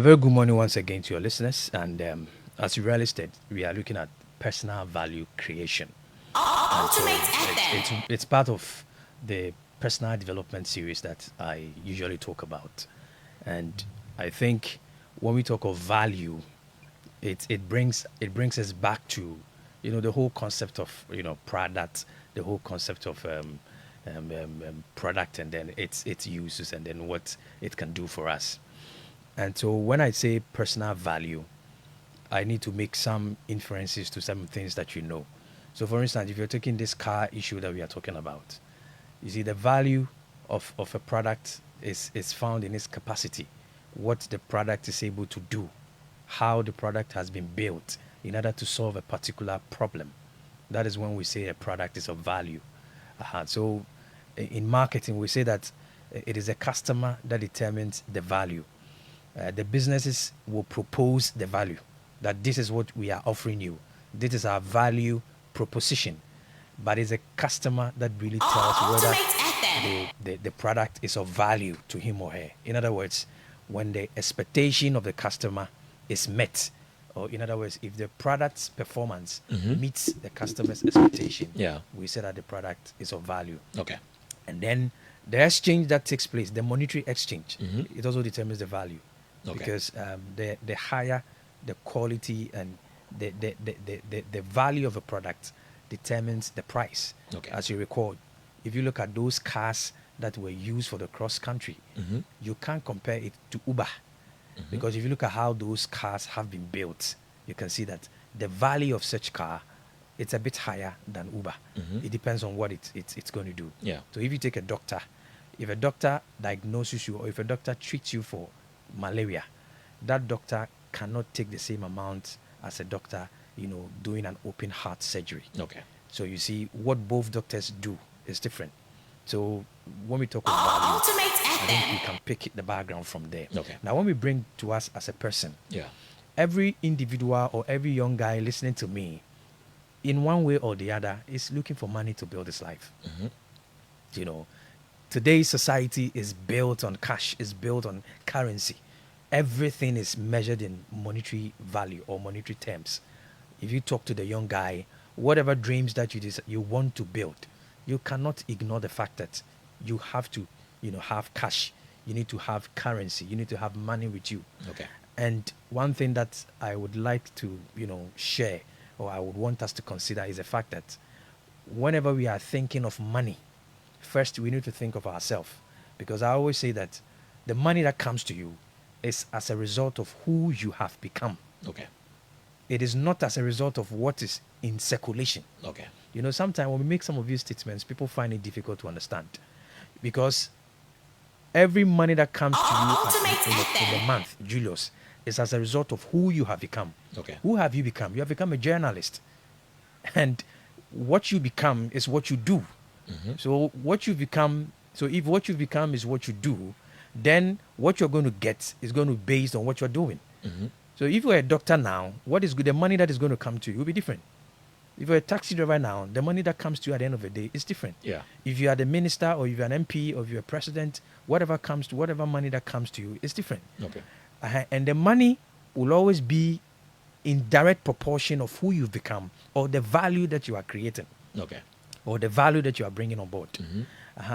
A very good morning once again to your listeners. And as you really said, we are looking at personal value creation. And so it's part of the personal development series that I usually talk about. And I think when we talk of value, it brings us back to the whole concept of product, the whole concept of product, and then its uses, and then what it can do for us. And so when I say personal value, I need to make some inferences to some things that you know. So for instance, if you're taking this car issue that we are talking about, you see the value of a product is found in its capacity, what the product is able to do, how the product has been built in order to solve a particular problem. That is when we say a product is of value. So in marketing, we say that it is a customer that determines the value. The businesses will propose the value, that this is what we are offering you. This is our value proposition. But it's a customer that really tells whether the product is of value to him or her. In other words, when the expectation of the customer is met, or in other words, if the product's performance meets the customer's expectation, we say that the product is of value. Okay. And then the exchange that takes place, the monetary exchange, it also determines the value. Okay. Because the higher the quality and the value of a product determines the price. Okay. As you recall, if you look at those cars that were used for the cross country, you can't compare it to Uber. Because if you look at how those cars have been built, you can see that the value of such car, it's a bit higher than Uber. It depends on what it's going to do. Yeah. So if you take a doctor, if a doctor diagnoses you or if a doctor treats you for malaria, that doctor cannot take the same amount as a doctor, doing an open heart surgery. Okay. So you see, what both doctors do is different. So when we talk about value, I think we can pick the background from there. Okay. Now, when we bring to us as a person, Yeah. every individual or every young guy listening to me, in one way or the other, is looking for money to build his life. Today's society is built on cash, is built on currency. Everything is measured in monetary value or monetary terms. If you talk to the young guy, whatever dreams that you want to build, you cannot ignore the fact that you have to, have cash. You need to have currency. You need to have money with you. Okay. And one thing that I would like to, share, or I would want us to consider, is the fact that whenever we are thinking of money, first we need to think of ourselves. Because I always say that the money that comes to you is as a result of who you have become. Okay. It is not as a result of what is in circulation. Okay. Sometimes when we make some of these statements, people find it difficult to understand. Because every money that comes to you in the month, Julius, is as a result of who you have become. Okay. Who have you become? You have become a journalist. And what you become is what you do. So what you become, if what you become is what you do, then what you're going to get is going to be based on what you're doing. So if you're a doctor now, what is good? The money that is going to come to you will be different. If you're a taxi driver now, the money that comes to you at the end of the day is different. Yeah. If you are the minister or if you're an MP or if you're a president, whatever money that comes to you is different. Okay. And the money will always be in direct proportion of who you've become or the value that you are creating. Okay. Or the value that you are bringing on board.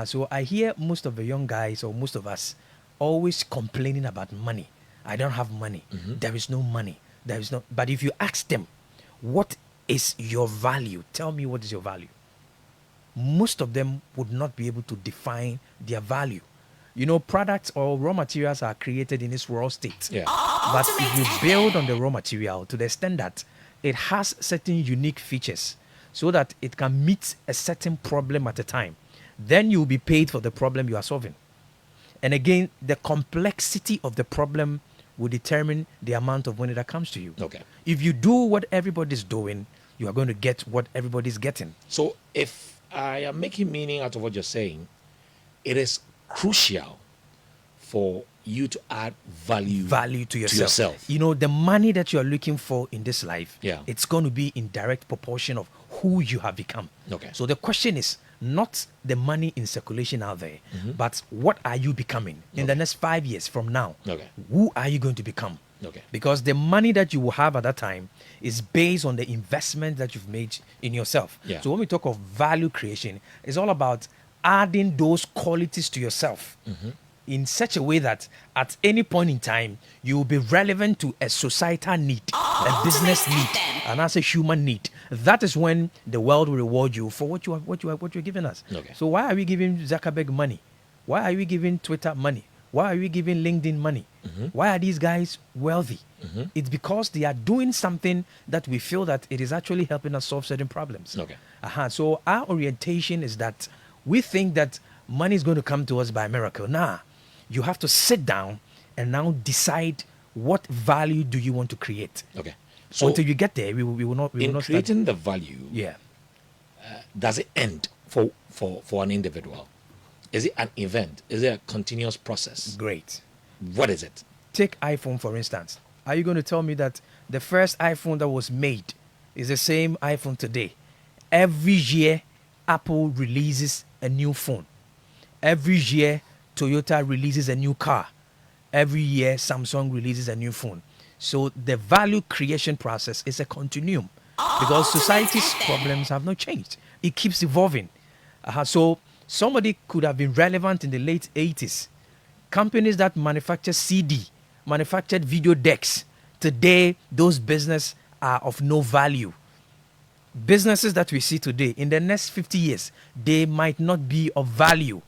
So I hear most of the young guys or most of us always complaining about money. I don't have money. There is no money. But if you ask them, what is your value? Tell me, what is your value? Most of them would not be able to define their value. Products or raw materials are created in its raw state. Yeah. But if you build on the raw material to the extent that it has certain unique features so that it can meet a certain problem at a time, then you'll be paid for the problem you are solving. And again, the complexity of the problem will determine the amount of money that comes to you. Okay. If you do what everybody's doing, you are going to get what everybody's getting. So if I am making meaning out of what you're saying, it is crucial for you to add value to yourself. The money that you are looking for in this life, it's going to be in direct proportion of who you have become. Okay. So the question is, not the money in circulation out there, but what are you becoming in the next 5 years from now? Okay. Who are you going to become? Okay. Because the money that you will have at that time is based on the investment that you've made in yourself. Yeah. So when we talk of value creation, it's all about adding those qualities to yourself in such a way that at any point in time you will be relevant to a societal need, a business need, and as a human need. That is when the world will reward you for what you're giving us. Okay. So why are we giving Zuckerberg money? Why are we giving Twitter money? Why are we giving LinkedIn money? Why are these guys wealthy? It's because they are doing something that we feel that it is actually helping us solve certain problems. Okay. So our orientation is that we think that money is going to come to us by miracle. Nah, you have to sit down and now decide what value do you want to create. Okay. So until you get there, we will not. We will not creating the value, Yeah. does it end for an individual? Is it an event? Is it a continuous process? Great. What is it? Take iPhone, for instance. Are you going to tell me that the first iPhone that was made is the same iPhone today? Every year, Apple releases a new phone. Every year, Toyota releases a new car. Every year, Samsung releases a new phone. So the value creation process is a continuum because society's problems have not changed. It keeps evolving. So somebody could have been relevant in the late 80s. Companies that manufacture CD, manufactured video decks, today those businesses are of no value. Businesses that we see today, in the next 50 years, they might not be of value.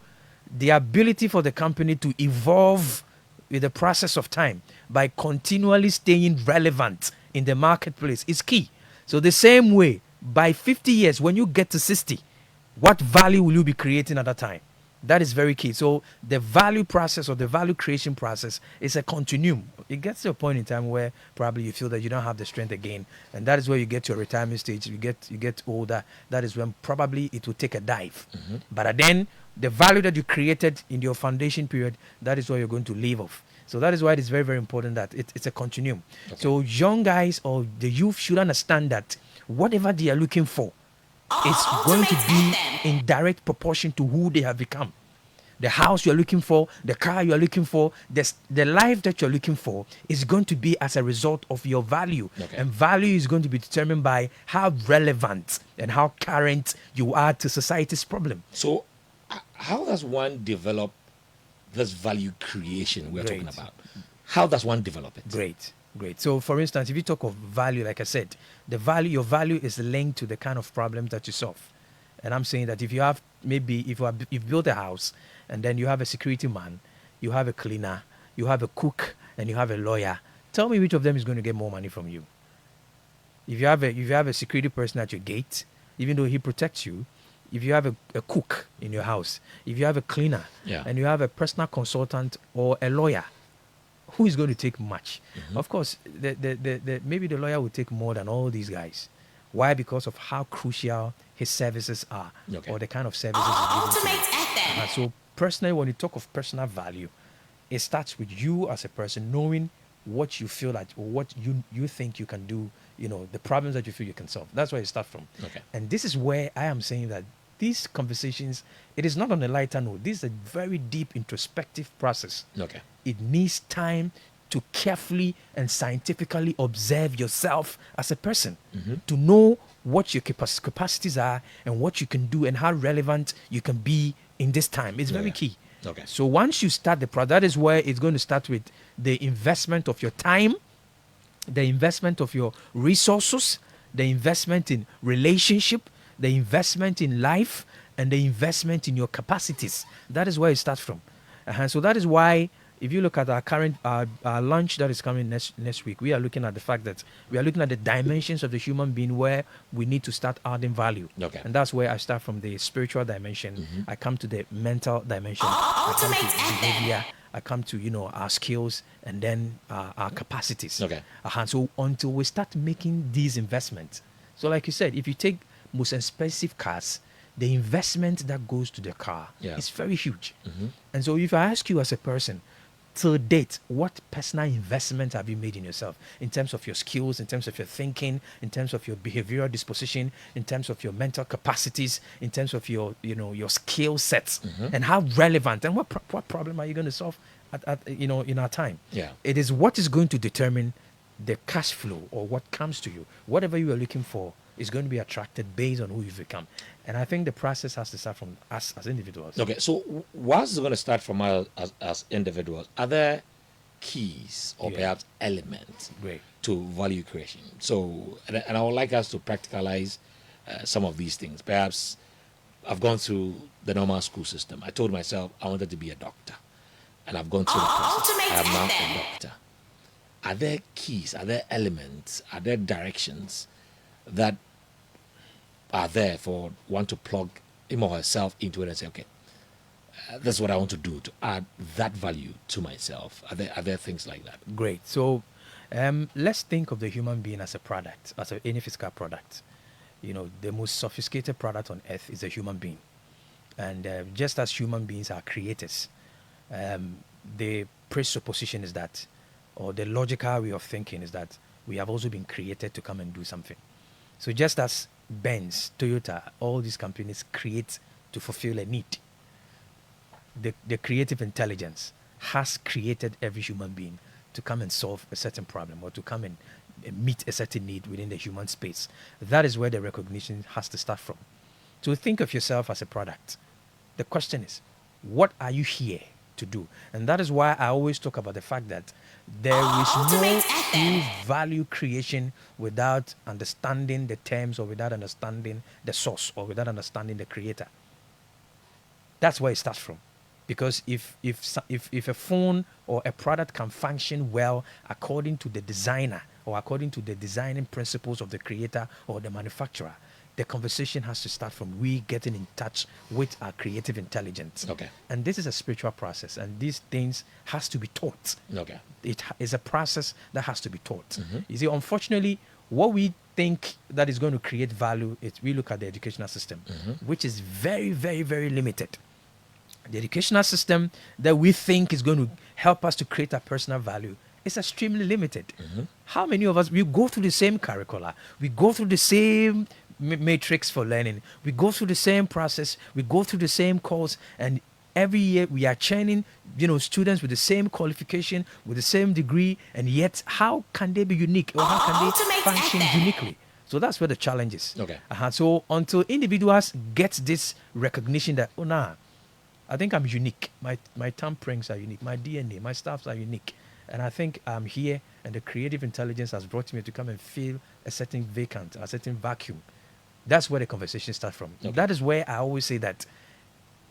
The ability for the company to evolve with the process of time by continually staying relevant in the marketplace is key. So the same way, by 50 years, when you get to 60, what value will you be creating at that time? That is very key. So the value process or the value creation process is a continuum. It gets to a point in time where probably you feel that you don't have the strength again, and that is where you get to a retirement stage. You get older. That is when probably it will take a dive. But then the value that you created in your foundation period, that is what you're going to live off. So that is why it is very, very important that it's a continuum. Okay. So young guys or the youth should understand that whatever they are looking for is going to be in direct proportion to who they have become. The house you're looking for, the car you're looking for, the life that you're looking for is going to be as a result of your value. Okay. And value is going to be determined by how relevant and how current you are to society's problem. So how does one develop this value creation we're talking about? How does one develop it? Great. So for instance, if you talk of value, like I said, your value is linked to the kind of problems that you solve. And I'm saying that if you have, maybe if you've built a house and then you have a security man, you have a cleaner, you have a cook, and you have a lawyer, tell me which of them is going to get more money from you. If you have a security person at your gate, even though he protects you, if you have a cook in your house, if you have a cleaner, and you have a personal consultant or a lawyer, who is going to take much? Of course, maybe the lawyer will take more than all these guys. Why? Because of how crucial his services are, or the kind of services he's giving to you. So personally, when you talk of personal value, it starts with you as a person knowing what you feel like, or what you think you can do, the problems that you feel you can solve. That's where it starts from. And this is where I am saying that these conversations, it is not on a lighter note. This is a very deep introspective process. It needs time to carefully and scientifically observe yourself as a person, to know what your capacities are and what you can do and how relevant you can be in this time. It's very key. So once you start the project, that is where it's going to start with the investment of your time, the investment of your resources, the investment in relationship, the investment in life, and the investment in your capacities. That is where it starts from. So that is why, if you look at our current our launch that is coming next week, we are looking at the fact that we are looking at the dimensions of the human being where we need to start adding value. And that's where I start from the spiritual dimension. I come to the mental dimension. I come to behavior. I come to, our skills, and then our capacities. So until we start making these investments. So like you said, if you take most expensive cars, the investment that goes to the car is very huge. And so if I ask you as a person, till date, what personal investment have you made in yourself in terms of your skills, in terms of your thinking, in terms of your behavioral disposition, in terms of your mental capacities, in terms of your, your skill sets, and how relevant and what problem are you going to solve in our time? Yeah. It is what is going to determine the cash flow or what comes to you. Whatever you are looking for is going to be attracted based on who you've become. And I think the process has to start from us as individuals. Okay, so whilst it's going to start from us as individuals, are there keys or perhaps elements Great. to value creation? So, and I would like us to practicalize some of these things. Perhaps I've gone through the normal school system. I told myself I wanted to be a doctor, and I've gone through the process. I am now a doctor. Are there keys? Are there elements? Are there directions that are there for one to plug him or herself into it and say, okay, that's what I want to do to add that value to myself? Are there things like that? Great. So let's think of the human being as a product, as any physical product. The most sophisticated product on earth is a human being. And just as human beings are creators, the presupposition is that, or the logical way of thinking is that we have also been created to come and do something. So just as Benz, Toyota, all these companies create to fulfill a need, the creative intelligence has created every human being to come and solve a certain problem or to come and meet a certain need within the human space. That is where the recognition has to start from. So think of yourself as a product. The question is, what are you here to do? And that is why I always talk about the fact that there is no true value creation without understanding the terms or without understanding the source or without understanding the creator. That's where it starts from. Because if a phone or a product can function well according to the designer or according to the designing principles of the creator or the manufacturer, the conversation has to start from we getting in touch with our creative intelligence. Okay. And this is a spiritual process, and these things has to be taught. Okay. It is a process that has to be taught. You see, unfortunately, what we think that is going to create value is we look at the educational system, which is very, very, very limited. The educational system that we think is going to help us to create a personal value is extremely limited. How many of us, we go through the same curricula, we go through the same matrix for learning, we go through the same process, we go through the same course, and every year we are training students with the same qualification, with the same degree, and yet how can they be unique or how can they function uniquely? So that's where the challenge is. Okay. So until individuals get this recognition that, oh nah, I think I'm unique, my thumbprints are unique, my DNA, my staffs are unique, and I think I'm here, and the creative intelligence has brought me to come and fill a certain vacant, a certain vacuum. That's where the conversation starts from. Okay. That is where I always say that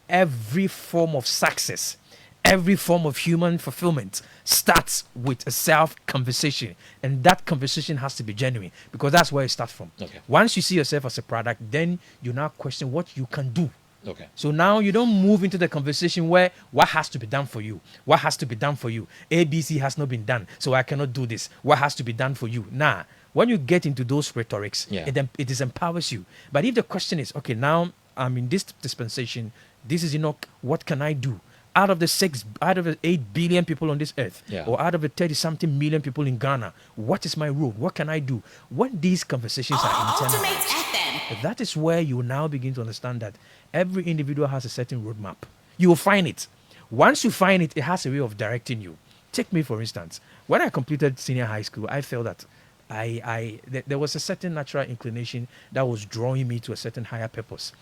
every form of success, every form of human fulfillment starts with a self-conversation. And that conversation has to be genuine because that's where it starts from. Okay. Once you see yourself as a product, then you now question what you can do. Okay. So now you don't move into the conversation where what has to be done for you? What has to be done for you? ABC has not been done, so I cannot do this. What has to be done for you? Nah. When you get into those rhetorics, it empowers you. But if the question is, okay, now I'm in this dispensation, this is Enoch, what can I do? Out of the 8 billion people on this earth, or out of the 30-something million people in Ghana, what is my role? What can I do? When these conversations are internalized, that is where you now begin to understand that every individual has a certain roadmap. You will find it. Once you find it, it has a way of directing you. Take me, for instance. When I completed senior high school, I felt that there was a certain natural inclination that was drawing me to a certain higher purpose.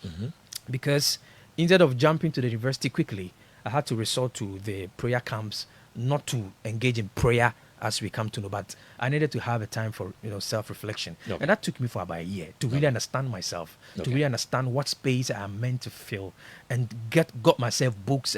Because instead of jumping to the university quickly, I had to resort to the prayer camps, not to engage in prayer as we come to know, but I needed to have a time for self-reflection. Okay. And that took me for about a year to really understand myself, to really understand what space I'm meant to fill, and got myself books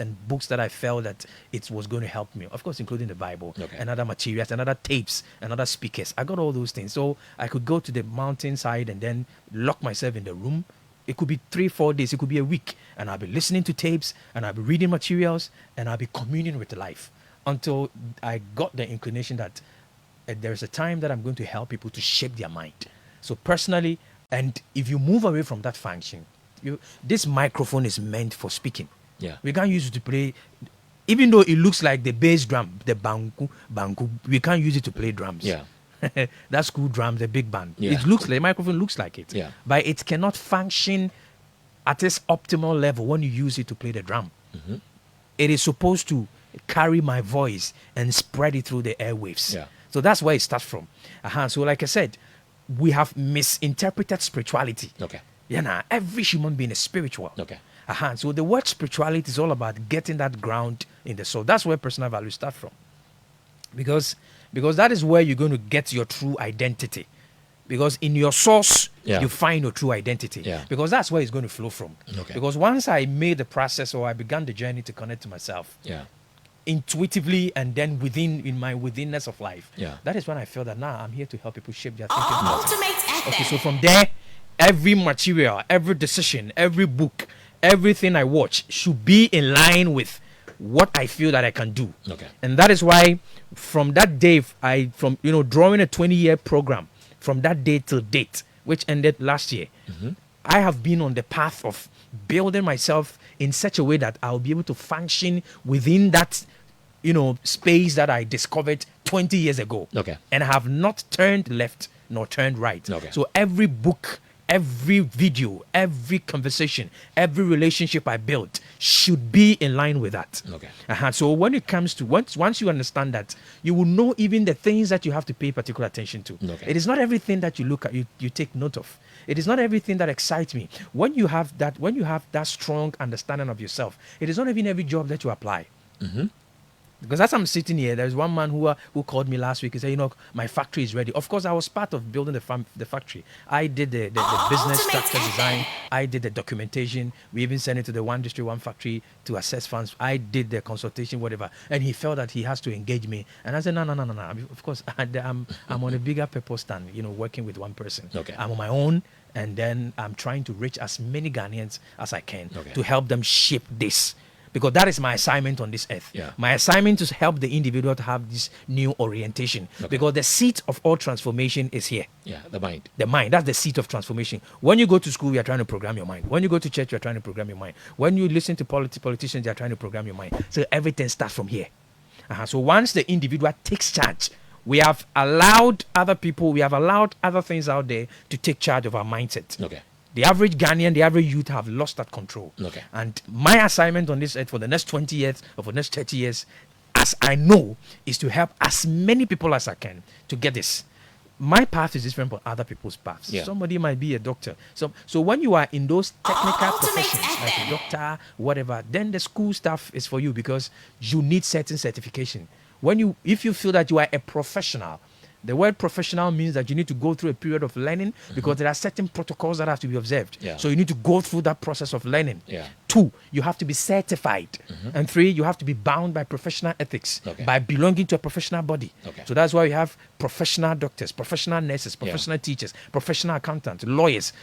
that I felt that it was going to help me, of course, including the Bible and other materials and other tapes and other speakers. I got all those things. So I could go to the mountainside and then lock myself in the room. It could be 3-4 days, it could be a week, and I'll be listening to tapes and I'll be reading materials and I'll be communing with life until I got the inclination that there's a time that I'm going to help people to shape their mind. So personally, and if you move away from that function, this microphone is meant for speaking. Yeah. We can't use it to play Even though it looks like the bass drum, the banku, we can't use it to play drums. Yeah. That school drums, the big band. Yeah. It looks like, the microphone looks like it. Yeah. But it cannot function at its optimal level when you use it to play the drum. It is supposed to carry my voice and spread it through the airwaves. Yeah. So that's where it starts from. So like I said, we have misinterpreted spirituality. Okay. Yeah, nah, every human being is spiritual. Okay. So the word spirituality is all about getting that ground in the soul. That's where personal values start from. Because that is where you're going to get your true identity. Because in your source, Yeah. you find your true identity. Yeah. Because that's where it's going to flow from. Okay. Because once I made the process, or I began the journey to connect to myself, Yeah. intuitively, and then in my withinness of life, Yeah. that is when I feel that now I'm here to help people shape their thinking. Ultimate Okay, so from there, every material, every decision, every book, everything I watch should be in line with what I feel that I can do. Okay. And that is why from that day, drawing a 20-year program, from that day till date, which ended last year, I have been on the path of building myself in such a way that I'll be able to function within that, space that I discovered 20 years ago. Okay. And I have not turned left nor turned right. Okay. So every book, every video, every conversation, every relationship I built should be in line with that. Okay. So when it comes to once you understand that, you will know even the things that you have to pay particular attention to. Okay. It is not everything that you look at, you take note of. It is not everything that excites me. When you have that strong understanding of yourself, it is not even every job that you apply. Because as I'm sitting here, there's one man who called me last week. He said, my factory is ready. Of course, I was part of building the factory. I did the business structure design. I did the documentation. We even sent it to the one district, one factory to assess funds. I did the consultation, whatever. And he felt that he has to engage me. And I said, no. Of course, I'm on a bigger purpose than, working with one person. Okay. I'm on my own. And then I'm trying to reach as many Ghanaians as I can Okay. to help them shape this. Because that is my assignment on this earth. Yeah. My assignment is to help the individual to have this new orientation. Okay. Because the seat of all transformation is here. Yeah. The mind. The mind, that's the seat of transformation. When you go to school, you're trying to program your mind. When you go to church, you're trying to program your mind. When you listen to politicians, you're trying to program your mind. So everything starts from here. So once the individual takes charge, we have allowed other things out there to take charge of our mindset. Okay. The average Ghanaian, the average youth have lost that control. Okay. And my assignment on this earth for the next 20 years or for the next 30 years, as I know, is to help as many people as I can to get this. My path is different from other people's paths. Yeah. Somebody might be a doctor. So when you are in those technical professions, like a doctor, whatever, then the school stuff is for you because you need certain certification. If you feel that you are a professional, the word professional means that you need to go through a period of learning because there are certain protocols that have to be observed. Yeah. So you need to go through that process of learning. Yeah. 2, you have to be certified. And 3, you have to be bound by professional ethics, Okay. by belonging to a professional body. Okay. So that's why we have professional doctors, professional nurses, professional teachers, professional accountants, lawyers.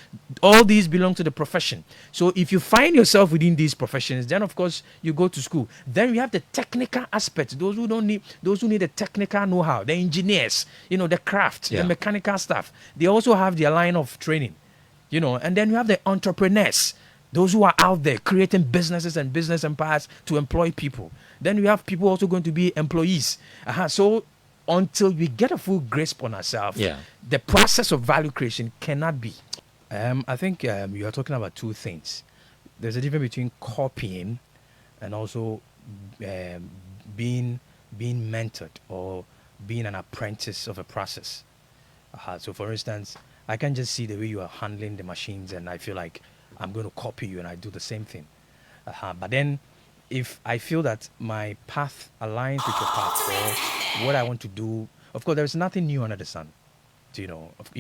All these belong to the profession. So if you find yourself within these professions, then of course you go to school. Then we have the technical aspects. Those who need the technical know-how, the engineers, the craft, Yeah. the mechanical stuff. They also have their line of training, and then you have the entrepreneurs. Those who are out there creating businesses and business empires to employ people. Then we have people also going to be employees. So until we get a full grasp on ourselves, Yeah. the process of value creation cannot be. I think you are talking about 2 things. There's a difference between copying and also being mentored or being an apprentice of a process. So for instance, I can just see the way you are handling the machines and I feel like I'm going to copy you and I do the same thing. But then if I feel that my path aligns with your path or what I want to do, of course, there's nothing new under the sun. If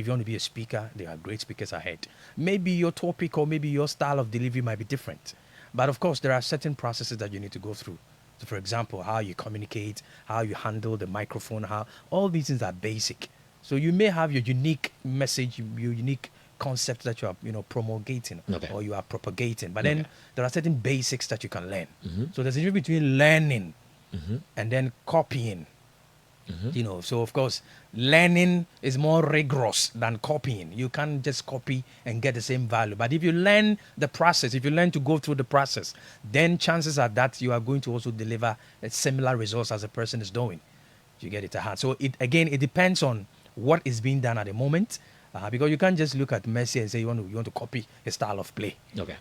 you want to be a speaker, there are great speakers ahead. Maybe your topic or maybe your style of delivery might be different. But of course, there are certain processes that you need to go through. So for example, how you communicate, how you handle the microphone, all these things are basic. So you may have your unique message, your unique concept that you are promulgating Okay. or you are propagating. But Okay. then there are certain basics that you can learn. So there's a difference between learning and then copying. So of course, learning is more rigorous than copying. You can't just copy and get the same value. But if you learn the process, if you learn to go through the process, then chances are that you are going to also deliver a similar results as a person is doing. You get it at heart. So it depends on what is being done at the moment, because you can't just look at Messi and say you want to copy his style of play. Okay.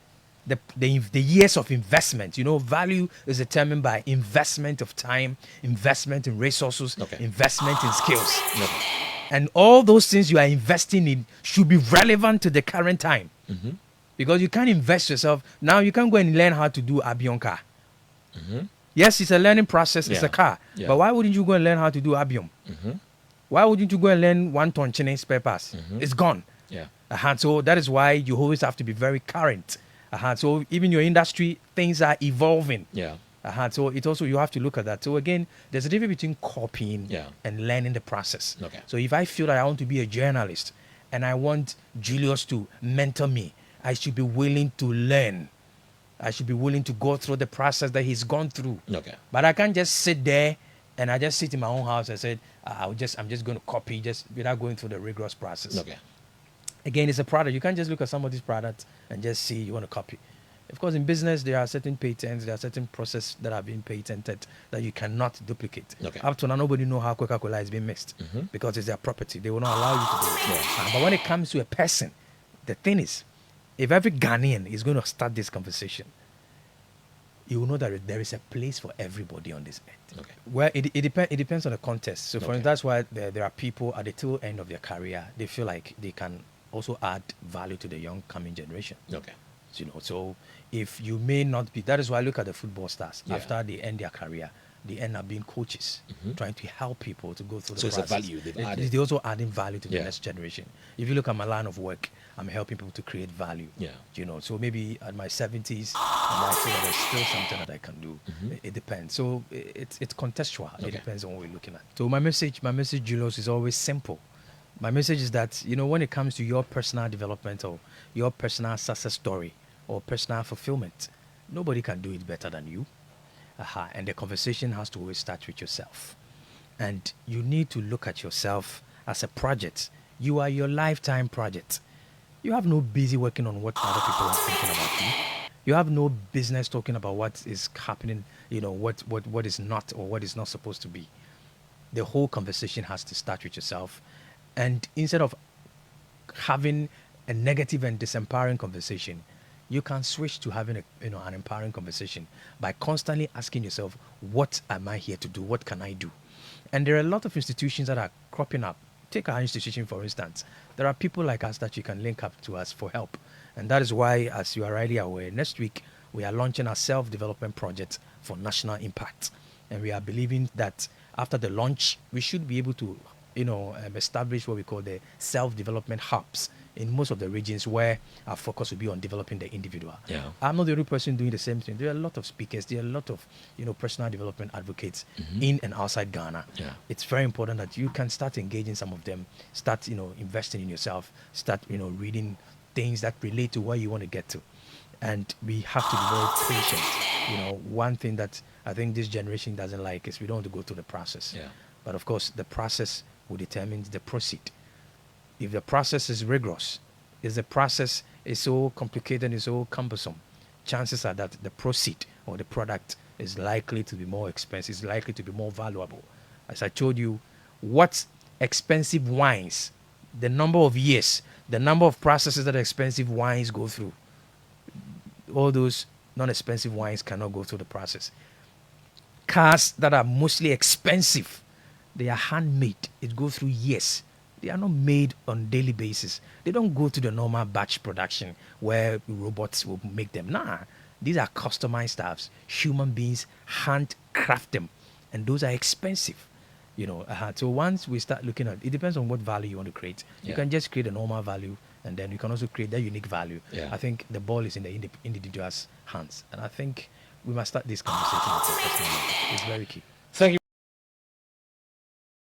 The years of investment, value is determined by investment of time, investment in resources, Okay. investment in skills. Okay. And all those things you are investing in should be relevant to the current time. Because you can't invest yourself. Now you can't go and learn how to do Abion car. Yes, it's a learning process, it's Yeah. a car. Yeah. But why wouldn't you go and learn how to do Abion? Why wouldn't you go and learn 1 ton Chinese spare parts? It's gone. Yeah. So that is why you always have to be very current. So even your industry, things are evolving. Yeah. So it also, you have to look at that. So again, there's a difference between copying Yeah. and learning the process. Okay. So if I feel that I want to be a journalist and I want Julius to mentor me, I should be willing to learn. I should be willing to go through the process that he's gone through. Okay. But I can't just sit there and I just sit in my own house and say, I'm just going to copy just without going through the rigorous process. Okay. Again, it's a product. You can't just look at somebody's product and just see you want to copy. Of course, in business, there are certain patents, there are certain processes that have been patented that you cannot duplicate. Okay. Up to now, nobody knows how Coca-Cola is being mixed because it's their property. They will not allow you to do it. But when it comes to a person, the thing is, if every Ghanaian is going to start this conversation, you will know that there is a place for everybody on this earth. Okay. Well, it depends on the context. So, for Okay. instance, that's why there are people at the tail end of their career, they feel like they can also add value to the young coming generation. Okay. So if you may not be, that is why I look at the football stars. Yeah. After they end their career, they end up being coaches, trying to help people to go through the So it's a process. value they've added. They're also adding value to the Yeah. next generation. If you look at my line of work, I'm helping people to create value. Yeah. So maybe at my 70s, I might feel that there's still something that I can do. It depends. So it's contextual. Okay. It depends on what we're looking at. So my message, Julius, is always simple. My message is that, when it comes to your personal development or your personal success story or personal fulfillment, nobody can do it better than you. And the conversation has to always start with yourself. And you need to look at yourself as a project. You are your lifetime project. You have no busy working on what other people are thinking about you. You have no business talking about what is happening, what is not or what is not supposed to be. The whole conversation has to start with yourself. And instead of having a negative and disempowering conversation, you can switch to having an empowering conversation by constantly asking yourself, what am I here to do? What can I do? And there are a lot of institutions that are cropping up. Take our institution, for instance. There are people like us that you can link up to us for help. And that is why, as you are already aware, next week we are launching our self-development project for national impact. And we are believing that after the launch, we should be able to establish what we call the self-development hubs in most of the regions where our focus will be on developing the individual. Yeah. I'm not the only person doing the same thing. There are a lot of speakers. There are a lot of personal development advocates in and outside Ghana. Yeah. It's very important that you can start engaging some of them. Start investing in yourself. Start reading things that relate to where you want to get to. And we have to be very patient. One thing that I think this generation doesn't like is we don't want to go through the process. Yeah. But of course, the process will determine the proceed. If the process is rigorous, if the process is so complicated and so cumbersome, chances are that the proceed or the product is likely to be more expensive, is likely to be more valuable. As I told you, what expensive wines, the number of years, the number of processes that expensive wines go through, all those non-expensive wines cannot go through the process. Cars that are mostly expensive, they are handmade. It goes through years. They are not made on daily basis. They don't go to the normal batch production where robots will make them. Nah, these are customized stuffs. Human beings handcraft them, and those are expensive. So once we start looking at it, depends on what value you want to create. You Yeah. can just create a normal value, and then you can also create that unique value. Yeah. I think the ball is in the individual's hands, and I think we must start this conversation with the personal. It's very key.